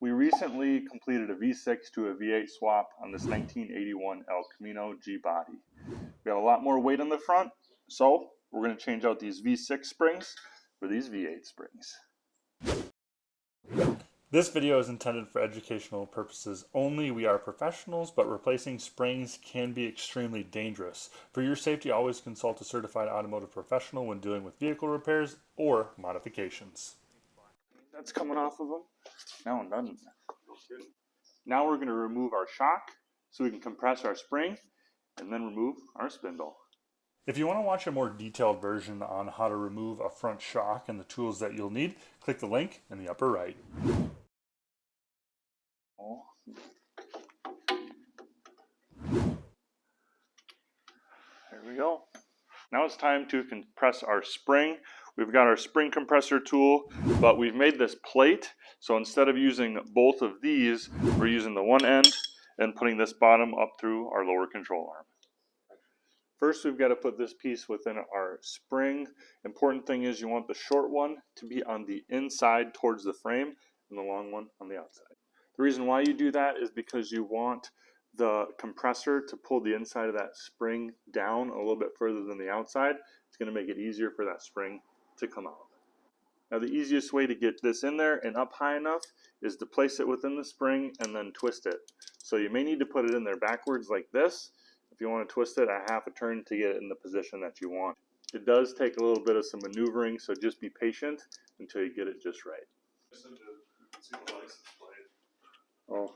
We recently completed a V6 to a V8 swap on this 1981 El Camino GBody. We have a lot more weight on the front, so we're going to change out these V6 springs for these V8 springs. This video is intended for educational purposes only. We are professionals, but replacing springs can be extremely dangerous. For your safety, always consult a certified automotive professional when dealing with vehicle repairs or modifications. That's coming off of them. Now I'm done. Now we're going to remove our shock so we can compress our spring and then remove our spindle. If you want to watch a more detailed version on how to remove a front shock and the tools that you'll need, click the link in the upper right. There we go. Now it's time to compress our spring. We've got our spring compressor tool, but we've made this plate. So instead of using both of these, we're using the one end and putting this bottom up through our lower control arm. First, we've got to put this piece within our spring. Important thing is you want the short one to be on the inside towards the frame and the long one on the outside. The reason why you do that is because you want the compressor to pull the inside of that spring down a little bit further than the outside. It's going to make it easier for that spring to come out. Now the easiest way to get this in there and up high enough is to place it within the spring and then twist it. So you may need to put it in there backwards like this. If you want to twist it a half a turn to get it in the position that you want. It does take a little bit of some maneuvering, so just be patient until you get it just right. Oh.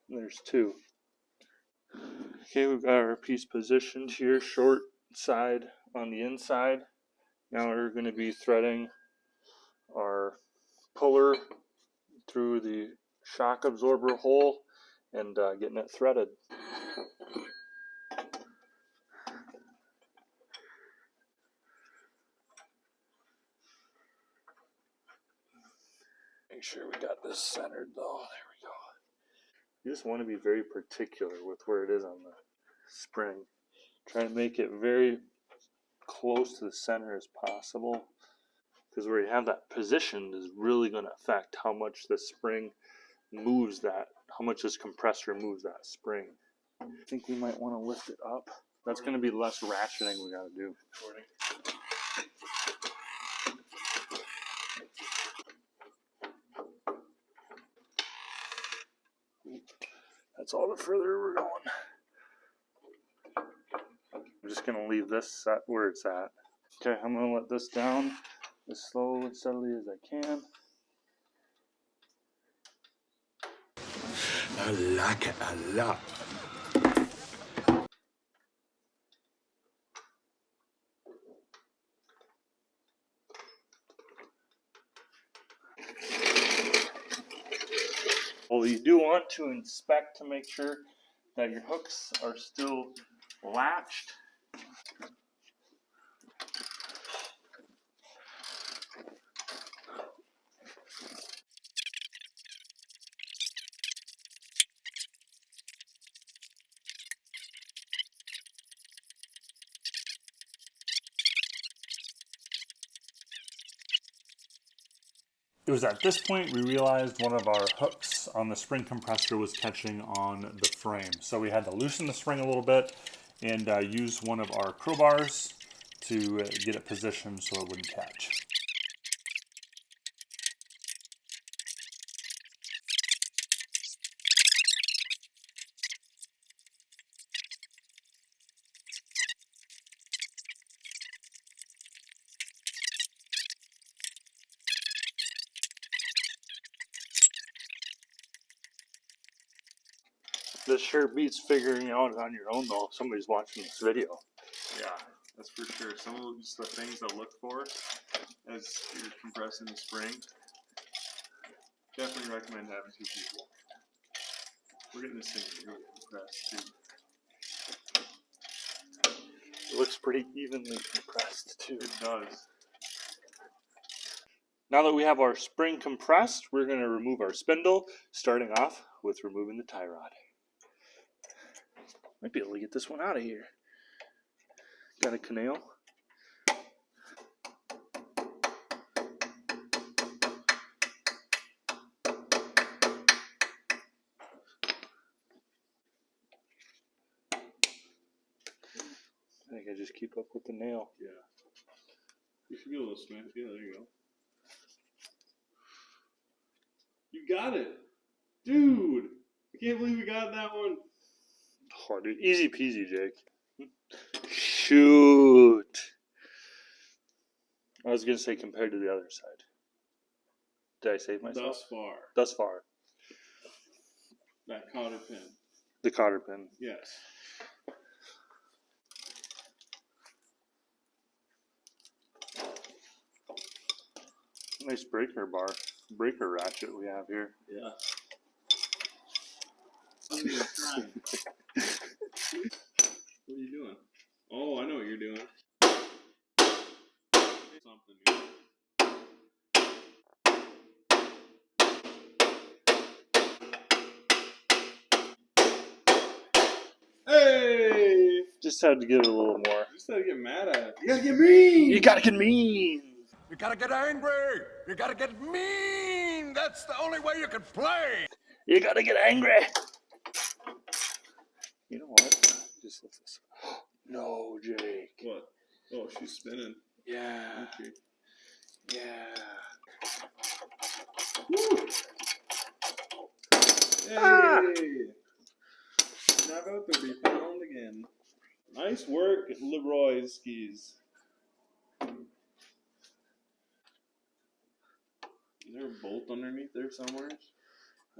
There's two. Okay, we've got our piece positioned here, short side on the inside. Now we're going to be threading our puller through the shock absorber hole and getting it threaded. Make sure we got this centered though. There we go. You just want to be very particular with where it is on the spring. Try to make it very close to the center as possible, because where you have that positioned is really going to affect how much the spring moves that, how much this compressor moves that spring. I think we might want to lift it up. That's going to be less ratcheting we got to do. That's all the further we're going. I'm just going to leave this set where it's at. Okay, I'm going to let this down as slow and steadily as I can. I like it a lot. Well, you do want to inspect to make sure that your hooks are still latched. It was at this point we realized one of our hooks on the spring compressor was catching on the frame. So we had to loosen the spring a little bit and use one of our crowbars to get it positioned so it wouldn't catch. This sure beats figuring out on your own though if somebody's watching this video. Yeah, that's for sure. Some of the things to look for as you're compressing the spring. Definitely recommend having two people. We're getting this thing really compressed too. It looks pretty evenly compressed too. It does. Now that we have our spring compressed, we're going to remove our spindle, starting off with removing the tie rod. Might be able to get this one out of here. Got a canal. I think I just keep up with the nail. Yeah. You should be able to smash. Yeah, there you go. You got it. Dude! I can't believe we got that one. Oh, dude. Easy peasy, Jake. Shoot. I was going to say compared to the other side. Did I save myself? Thus far. Thus far. That cotter pin. The cotter pin. Yes. Nice breaker ratchet we have here. Yeah. What are you doing? Oh, I know what you're doing. Something new. Hey! Just had to give it a little more. You just had to get mad at it. You gotta get mean! You gotta get mean! You gotta get angry. You gotta get mean. That's the only way you can play. You gotta get angry! You know what? Just lift this. No, Jake. What? Oh, she's spinning. Yeah. Okay. Yeah. Woo! Hey! Ah! Now about 30 pound again. Nice work, Leroy's skis. Is there a bolt underneath there somewhere?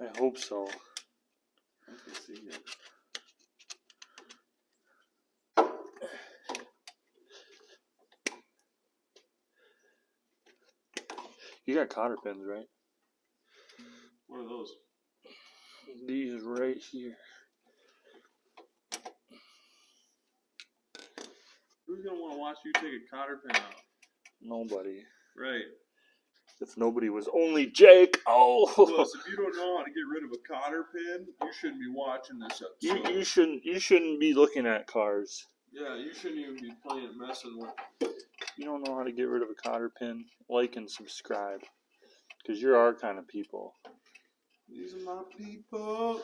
I hope so. I can see it. You got cotter pins, right? What are those? These right here. Who's gonna want to watch you take a cotter pin out? Nobody. Right. If nobody was only Jake. Oh. Plus, if you don't know how to get rid of a cotter pin, you shouldn't be watching this episode. You shouldn't be looking at cars. Yeah, you shouldn't even be messing with. You don't know how to get rid of a cotter pin, like and subscribe. Because you're our kind of people. These are my people.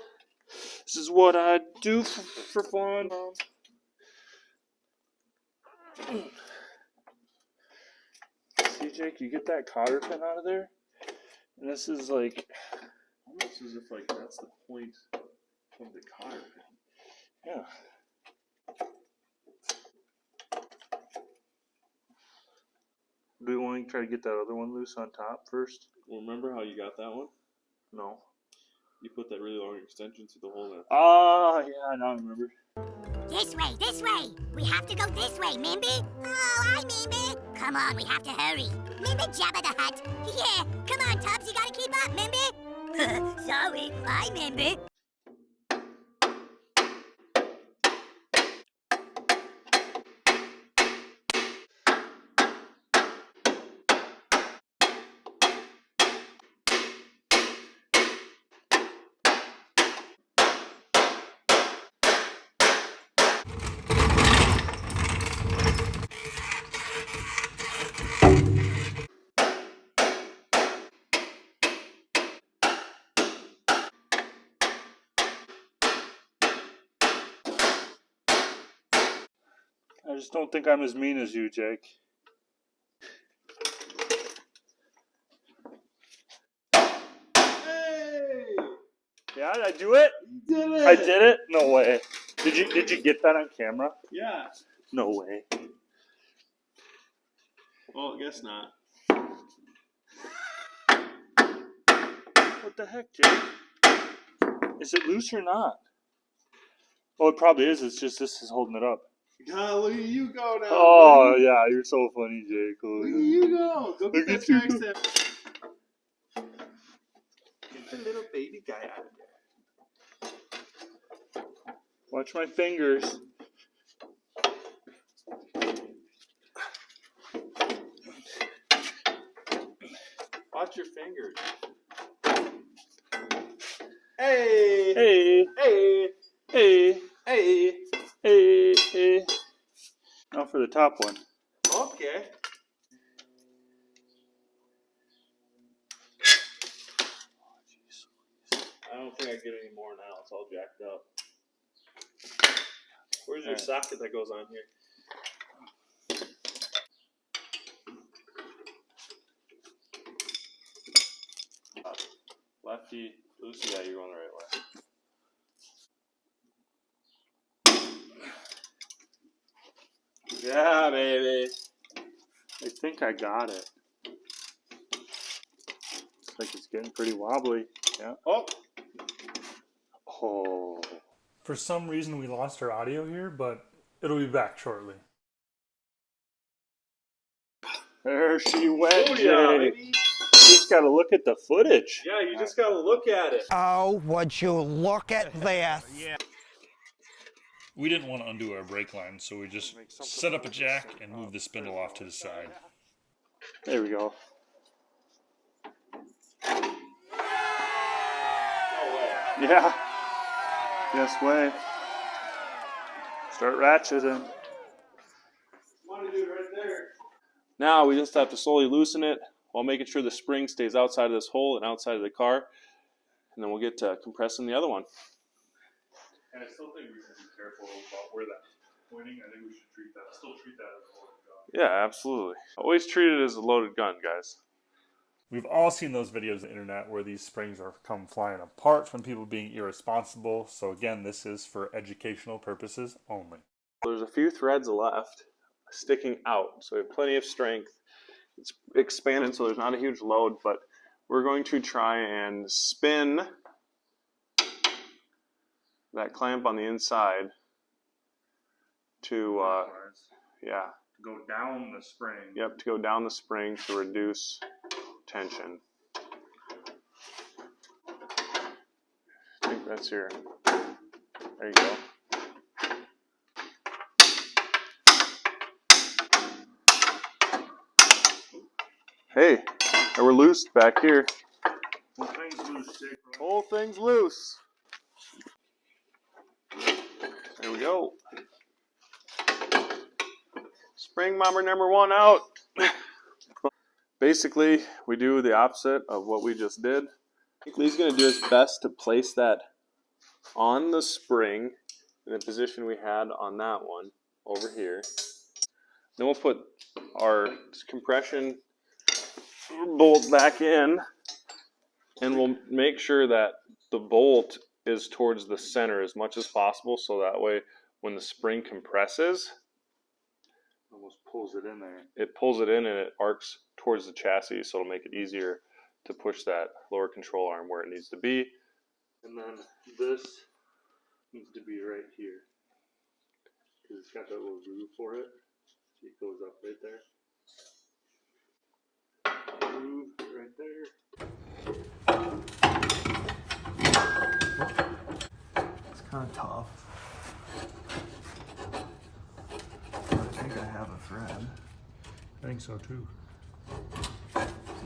This is what I do for fun. See, Jake, you get that cotter pin out of there? And this is like... Almost as if like that's the point of the cotter pin. Yeah. Do we want to try to get that other one loose on top first? Well, remember how you got that one? No. You put that really long extension through the hole there. Ah, yeah, now I remember. This way, this way. We have to go this way, Mimby. Oh, hi, Mimby. Come on, we have to hurry. Mimby Jabba the Hutt. Yeah, come on, Tubbs, you gotta keep up, Mimby. Sorry, hi, Mimby. I just don't think I'm as mean as you, Jake. Hey! Yeah, did I do it? You did it! I did it? No way. Did you get that on camera? Yeah. No way. Well, I guess not. What the heck, Jake? Is it loose or not? Oh, it probably is. It's just this is holding it up. Golly, you go now. Oh, yeah, you're so funny, Jake. Oh, Look yeah. at you go. Go get Look that at you track go. step. Get the little baby guy out of there. Watch my fingers. Watch your fingers. Hey! Hey! Hey! Hey! Hey! Hey! Hey! Now for the top one. Okay. I don't think I get any more now. It's all jacked up. Where's your socket that goes on here? Lefty, loosey, yeah, you're going the right way. Yeah, baby. I think I got it. Looks like it's getting pretty wobbly. Yeah. Oh! Oh. For some reason we lost our audio here, but it'll be back shortly. There she went, Oh, Jay. yeah, baby. You just gotta look at the footage. Yeah, you just gotta look at it. Oh, would you look at this? We didn't want to undo our brake line, so we just set up a jack and move the spindle off to the side. There we go. No way. Yeah. Yes way. Start ratcheting. Now we just have to slowly loosen it while making sure the spring stays outside of this hole and outside of the car. And then we'll get to compressing the other one. And I still think we should be careful about where that's pointing. I think we should still treat that as a loaded gun. Yeah, absolutely. Always treat it as a loaded gun, guys. We've all seen those videos on the internet where these springs are come flying apart from people being irresponsible. So again, this is for educational purposes only. There's a few threads left sticking out, so we have plenty of strength. It's expanded, so there's not a huge load, but we're going to try and spin that clamp on the inside to, yeah. To go down the spring. Yep, to go down the spring to reduce tension. I think that's here. There you go. Hey, we're loose back here. Whole thing's loose, Jake. Whole thing's loose. There we go. Spring bomber number 1 out. Basically, we do the opposite of what we just did. Lee's going to do his best to place that on the spring in the position we had on that one over here. Then we'll put our compression bolt back in, and we'll make sure that the bolt is towards the center as much as possible, so that way when the spring compresses, Almost pulls it in there. it pulls it in and it arcs towards the chassis, so it'll make it easier to push that lower control arm where it needs to be. And then this needs to be right here. Because it's got that little groove for it. See, it goes up right there. Groove right there. It's kind of tough. I think I have a thread. I think so too.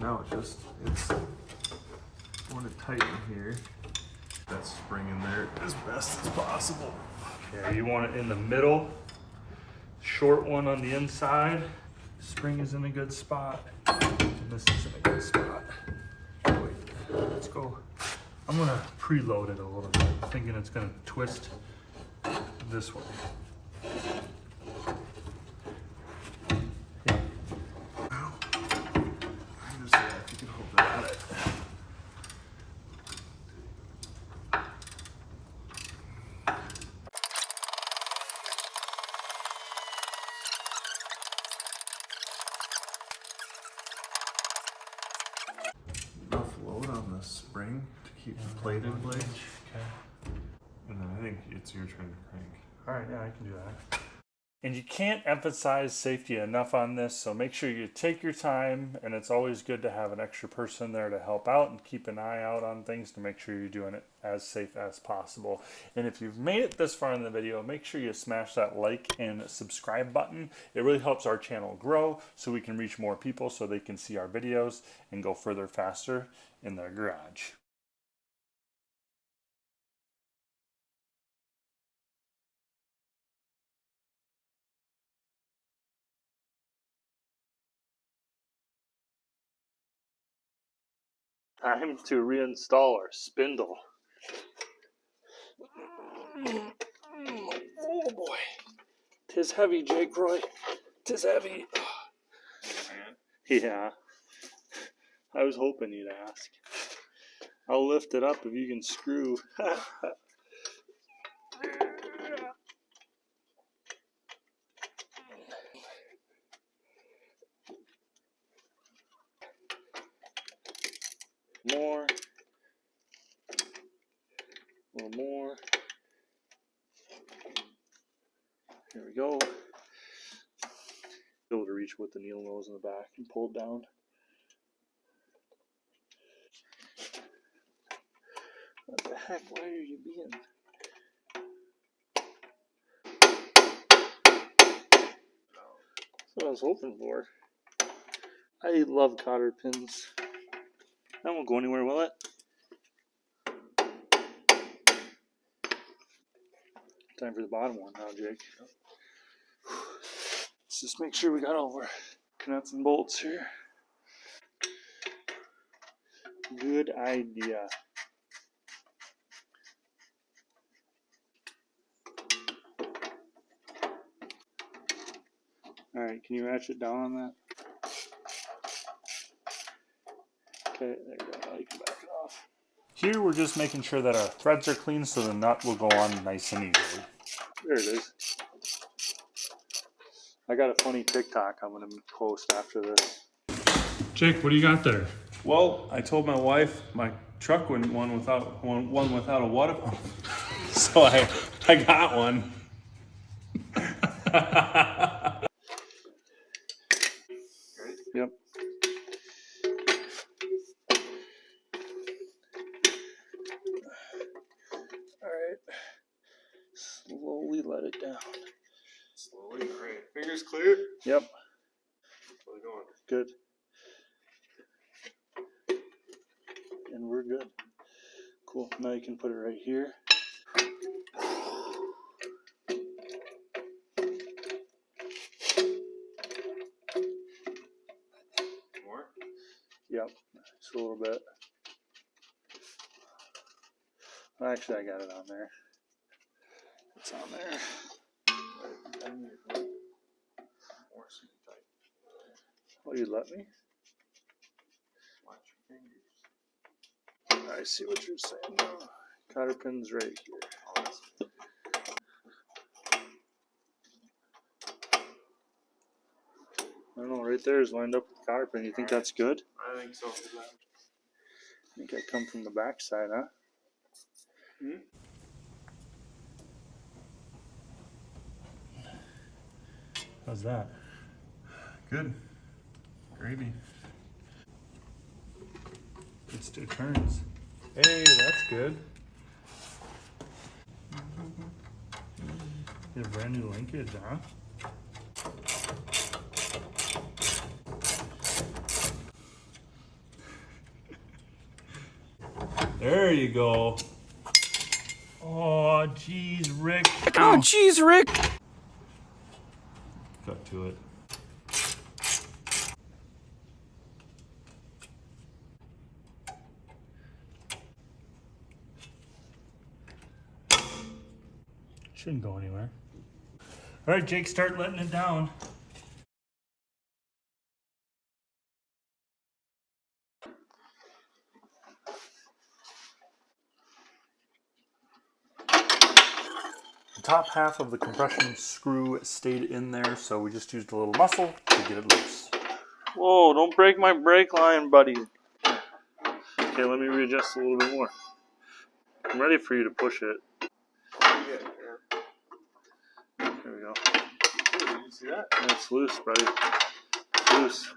No, it's want to tighten here. That spring in there as best as possible. Yeah, you want it in the middle. Short one on the inside. Spring is in a good spot. And this is in a good spot. Wait, let's go. I'm gonna preload it a little bit, thinking it's gonna twist this way. I'm just saying, if you can hold that at it. Enough load on the spring to keep the plate in place. Okay. And then I think it's your turn to crank. All right, yeah, I can do that. And you can't emphasize safety enough on this, so make sure you take your time, and it's always good to have an extra person there to help out and keep an eye out on things to make sure you're doing it as safe as possible. And if you've made it this far in the video, make sure you smash that like and subscribe button. It really helps our channel grow so we can reach more people so they can see our videos and go further faster in their garage. Time to reinstall our spindle. Oh boy. 'Tis heavy, Jake Roy. 'Tis heavy. Yeah. I was hoping you'd ask. I'll lift it up if you can screw. More. A little more. Here we go. Be able to reach with the needle nose in the back and pull it down. What the heck? Why are you being? That's what I was hoping for. I love cotter pins. That won't go anywhere, will it? Time for the bottom one now, Jake. Let's just make sure we got all our nuts and bolts here. Good idea. Alright, can you ratchet down on that? Okay, there you go. Now you can back it off. Here we're just making sure that our threads are clean so the nut will go on nice and easily. There it is. I got a funny TikTok I'm going to post after this. Jake, what do you got there? Well, I told my wife my truck wouldn't one without a water pump, so I got one. Yep. Alright. Slowly let it down. Slowly, alright. Fingers clear? Yep. How's it going? Good. And we're good. Cool. Now you can put it right here. More? Yep. Just a little bit. Actually, I got it on there. It's on there. Oh, you let me? Watch your fingers. I see what you're saying now. Cotter pin's right here. I don't know, right there is lined up with the cotter pin. You think that's good? I think so. I think I come from the back side, huh? Hmm? How's that? Good. Gravy. It's 2 turns. Hey, that's good. You have brand new linkage, huh? There you go. Oh, geez, Rick. Oh, jeez, Rick. Cut to it. Shouldn't go anywhere. All right, Jake, start letting it down. The top half of the compression screw stayed in there, so we just used a little muscle to get it loose. Whoa, don't break my brake line, buddy. Okay, let me readjust a little bit more. I'm ready for you to push it. There we go. see that? It's loose, buddy. Loose.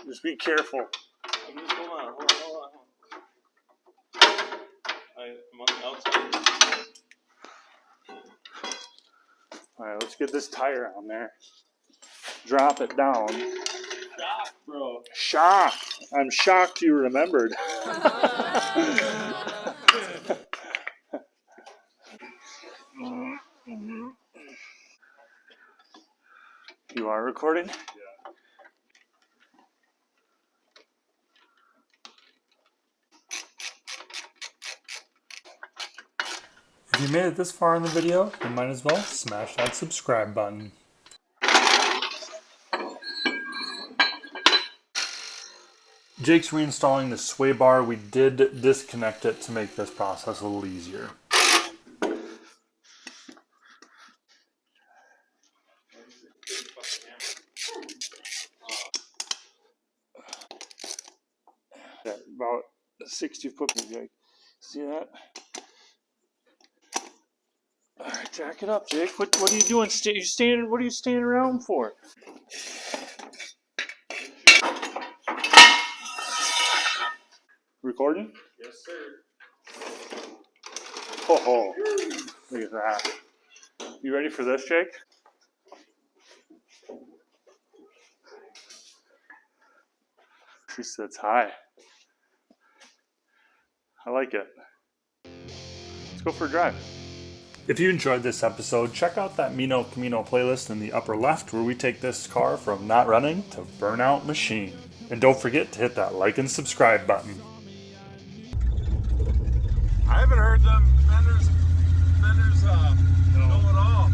Just be careful. Just hold on. I'm on the outside. Alright, let's get this tire on there. Drop it down. Shock, bro. Shock! I'm shocked you remembered. You are recording? Yeah. If you made it this far in the video, you might as well smash that subscribe button. Jake's reinstalling the sway bar. We did disconnect it to make this process a little easier. About 60 foot, Jake. See that? Alright, jack it up, Jake. What are you doing? What are you standing around for? Recording? Yes, sir. Oh, look at that. You ready for this, Jake? She sits high. I like it. Let's go for a drive. If you enjoyed this episode, check out that Meano Camino playlist in the upper left where we take this car from not running to burnout machine. And don't forget to hit that like and subscribe button. I haven't heard them vendors know it all.